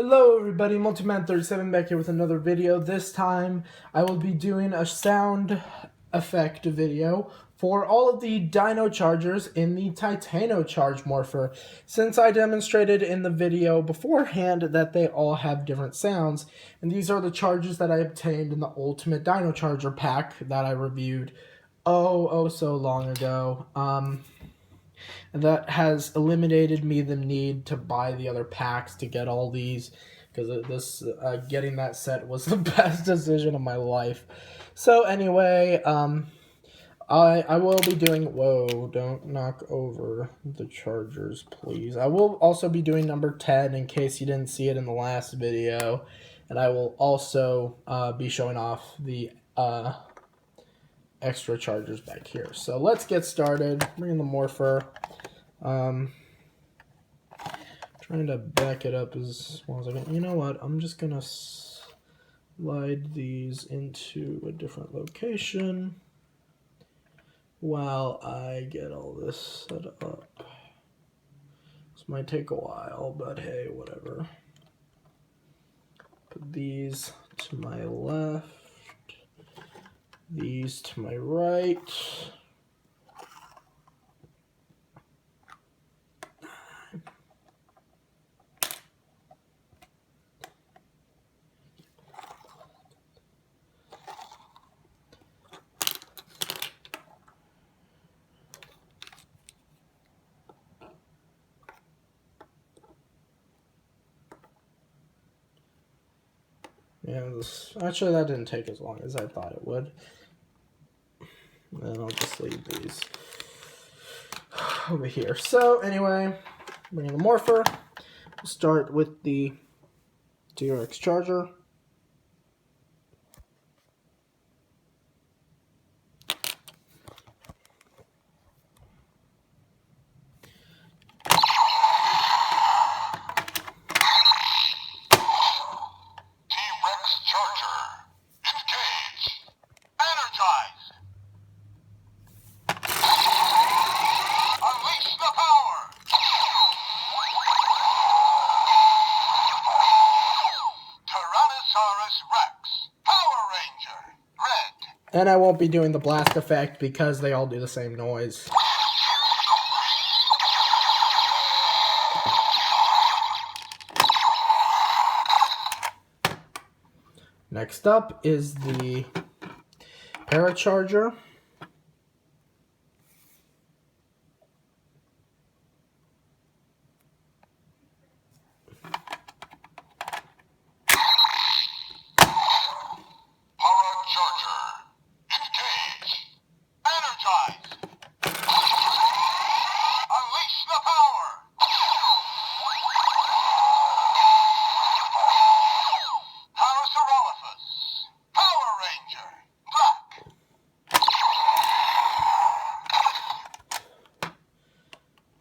Hello everybody, Multiman37 back here with another video. This time I will be doing a sound effect video for all of the Dino chargers in the Titano charge morpher. Since I demonstrated in the video beforehand that they all have different sounds, and these are the chargers that I obtained in the Ultimate Dino Charger pack that I reviewed so long ago. And that has eliminated me the need to buy the other packs to get all these, because getting that set was the best decision of my life. So anyway, I will be doing, whoa, don't knock over the chargers, please. I will also be doing number 10 in case you didn't see it in the last video. And I will also be showing off the extra chargers back here. So let's get started. Bring in the morpher. Trying to back it up as well as I can. You know what? I'm just gonna slide these into a different location while I get all this set up. This might take a while, but hey, whatever. Put these to my left, these to my right. Yeah, actually that didn't take as long as I thought it would. And I'll just leave these over here. So anyway, bring in the morpher. We'll start with the DRX charger. And I won't be doing the blast effect because they all do the same noise. Next up is the Paracharger.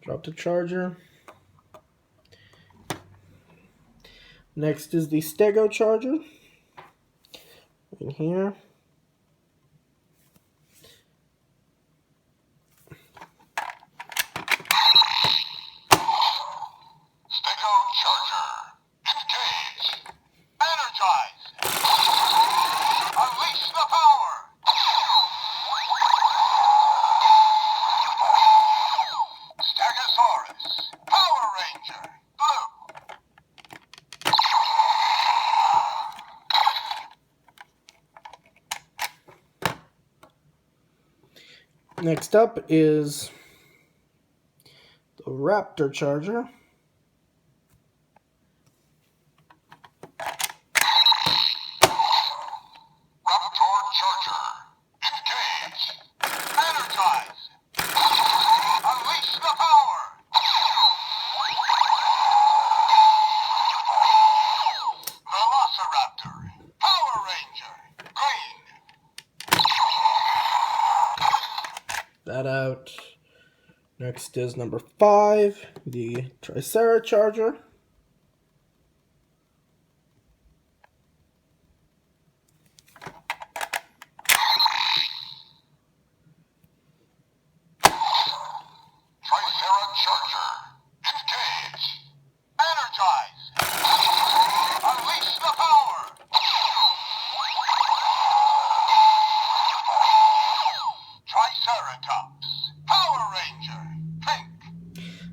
Drop the charger. Next is the Stego charger. In here. Spino charger. Engage. Energize. Unleash the power. Stegosaurus. Power Ranger. Blue. Next up is the Raptor charger. That out. Next is number 5, the Tricera charger. Tricera charger. Engage. Energize.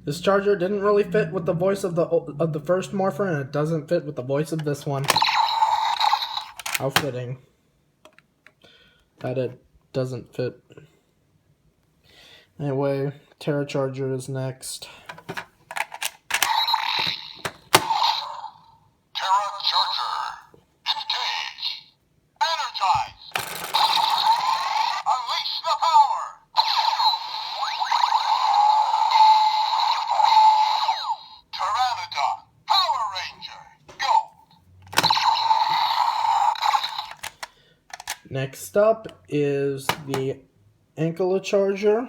This charger didn't really fit with the voice of the first morpher, and it doesn't fit with the voice of this one. How fitting that it doesn't fit. Anyway, Terra Charger is next. Terra Charger. Engage. Energize. Unleash the power. Pteranodon. Power Ranger. Go. Next up is the Ankle Charger.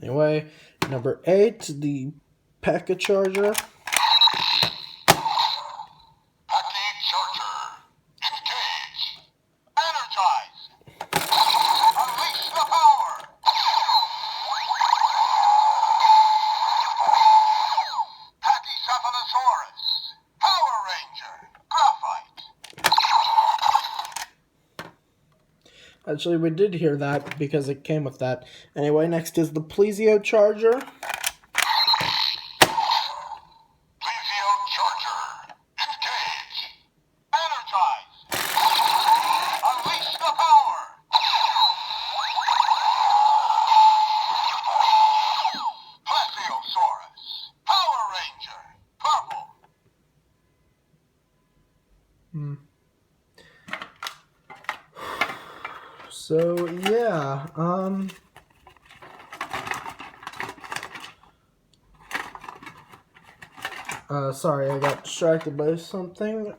Anyway, number 8, the P.E.K.K.A. Charger. Charger. Engage. Energize. Unleash the power. Pachycephalosaurus. Power Ranger. Graphite. Actually, we did hear that because it came with that. Anyway, next is the Plesio Charger. So, yeah, sorry, I got distracted by something,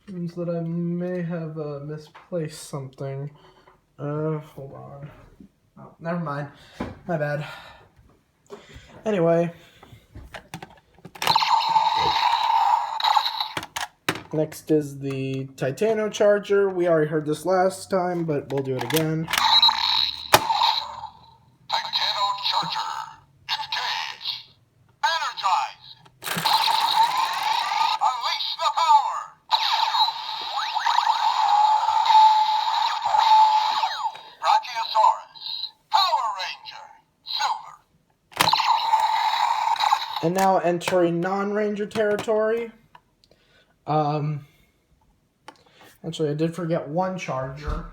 means that I may have, misplaced something, hold on, oh, never mind, my bad. Anyway, next is the Titano Charger. We already heard this last time, but we'll do it again. Titano Charger. Engage. Energize. Unleash the power. Brachiosaurus. Power Ranger. Silver. And now entering non-Ranger territory. Actually, I did forget one charger.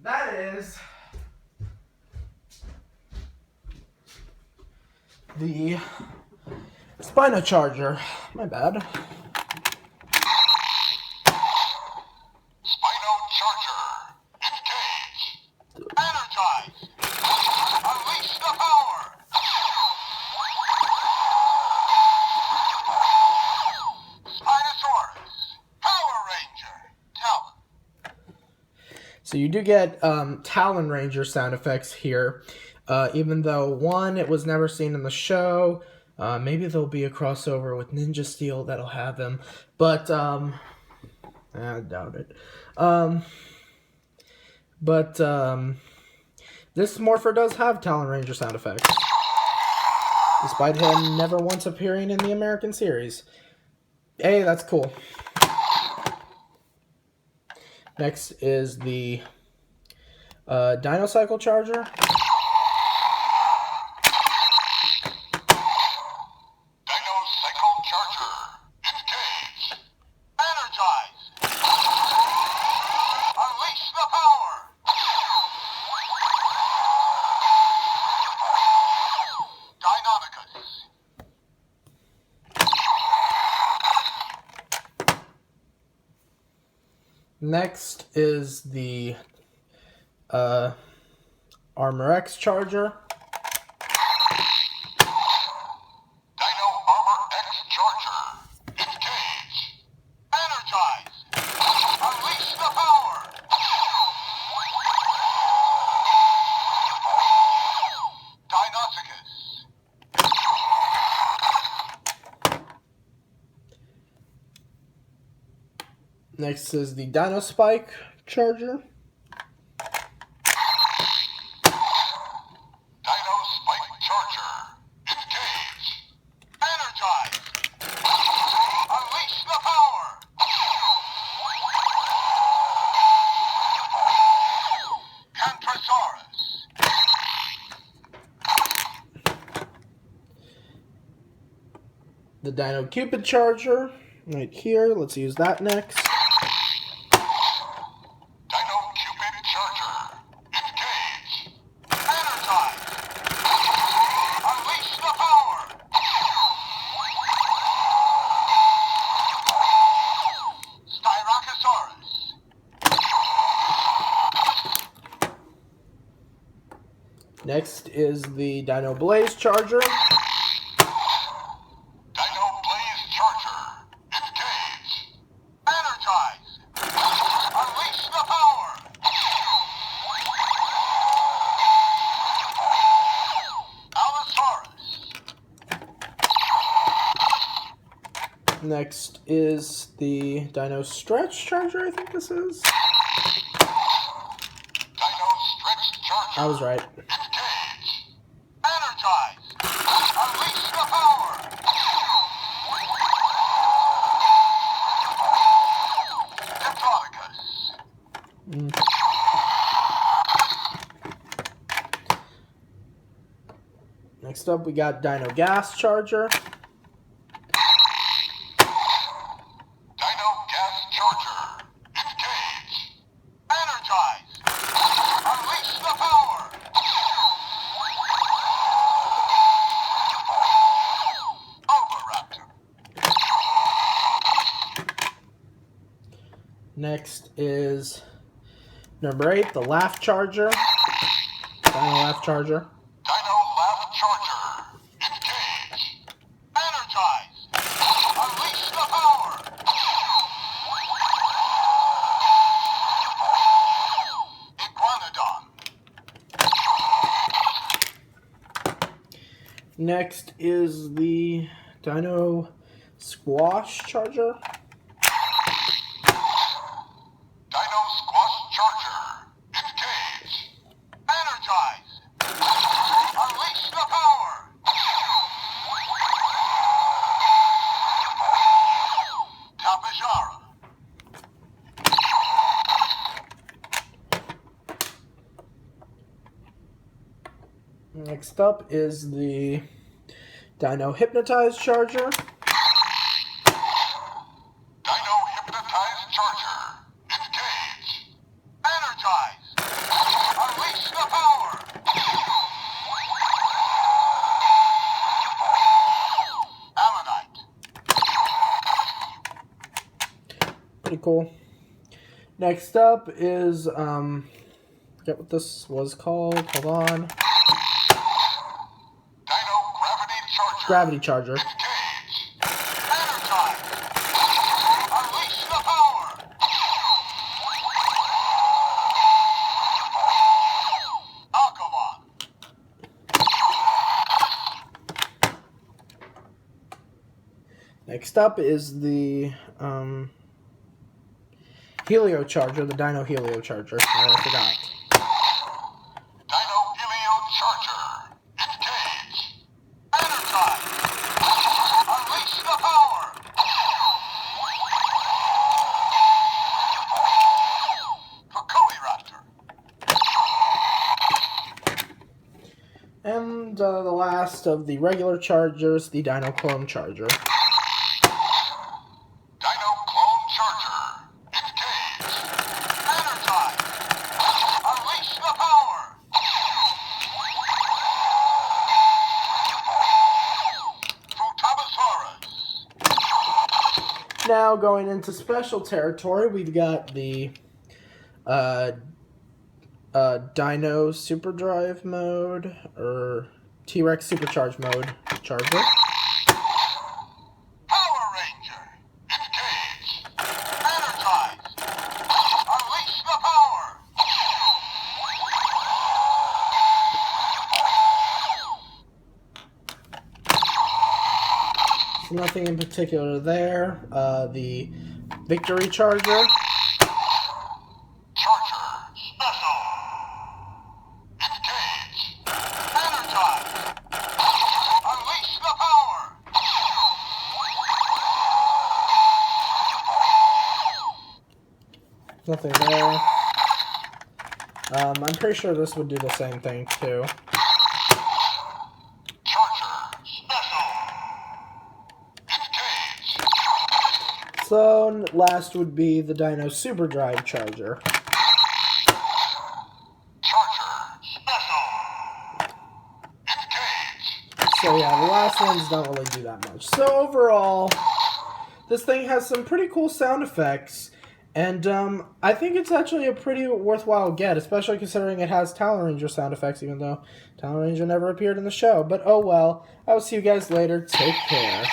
That is the Spino Charger. My bad. Spino Charger. Engage. Energize. Unleash the power. Spinosaurus. Power Ranger. Talon. So you do get Talon Ranger sound effects here. Even though, one, it was never seen in the show. Maybe there'll be a crossover with Ninja Steel that'll have them. But, I doubt it. This morpher does have Talon Ranger sound effects, despite him never once appearing in the American series. Hey, that's cool. Next is the Dino Cycle Charger. Dino Cycle Charger. Engage. Energize. Unleash the power. Deinonychus. Next is the Armor X Charger. Dino Armor X Charger. Engage. Energize. Unleash the power. Dinoticus. Next is the Dino Spike Charger. Dino Spike Charger. Engage. Energize. Unleash the power. Cantrosaurus. The Dino Cupid Charger right here. Let's use that next. Dino Cupid Charger. Engage. Energize. Unleash the power. Styracosaurus. Next is the Dino Blaze Charger. Dino Blaze Charger. Engage. Energize. Unleash the power. Allosaurus. Next is the Dino Stretch Charger, I think this is. Dino Stretch Charger. I was right. Engage. Energize. Unleash the power. Diplodocus. Next up, we got Dino Gas Charger. Dino Gas Charger. Engage. Energize. Unleash the power. Oviraptor. Next is number 8, the Laugh Charger. Dino Laugh Charger. Dino Laugh Charger. Engage. Energize. Unleash the power. Iguanodon. Next is the Dino Squash Charger. Dino Squash Charger. Engage. Energize. Unleash the power. Tapejara. Next up is the Dino Hypnotize Charger. Dino Hypnotize Charger. Engage. Energize. Unleash the power. Ammonite. Pretty cool. Next up is, forget what this was called. Hold on. Dino Gravity Charger. Gravity Charger. Engage. Energize. Unleash the power. Alcomon. Next up is the Helio Charger, the Dino Helio Charger. I forgot. Dino Helio Charger. Engage. Energize. Unleash the power. Procoiraptor. And the last of the regular Chargers, the Dino Clone Charger. Dino Clone Charger. Engage. Energize. Unleash the power. Futabosaurus. Now going into special territory, we've got the Dino Superdrive mode, or T-Rex Supercharge mode charger. Power Ranger, engage. Energize. Unleash the power. So nothing in particular there. The Victory Charger. Charger, special. Engage. Energize. Unleash the power. Nothing there. I'm pretty sure this would do the same thing too. Charger, special. Engage. So last would be the Dino Superdrive Charger. Charger, special. Engage. So yeah, the last ones don't really do that much. So overall, this thing has some pretty cool sound effects, and I think it's actually a pretty worthwhile get, especially considering it has Talon Ranger sound effects, even though Talon Ranger never appeared in the show. But oh well, I will see you guys later. Take care.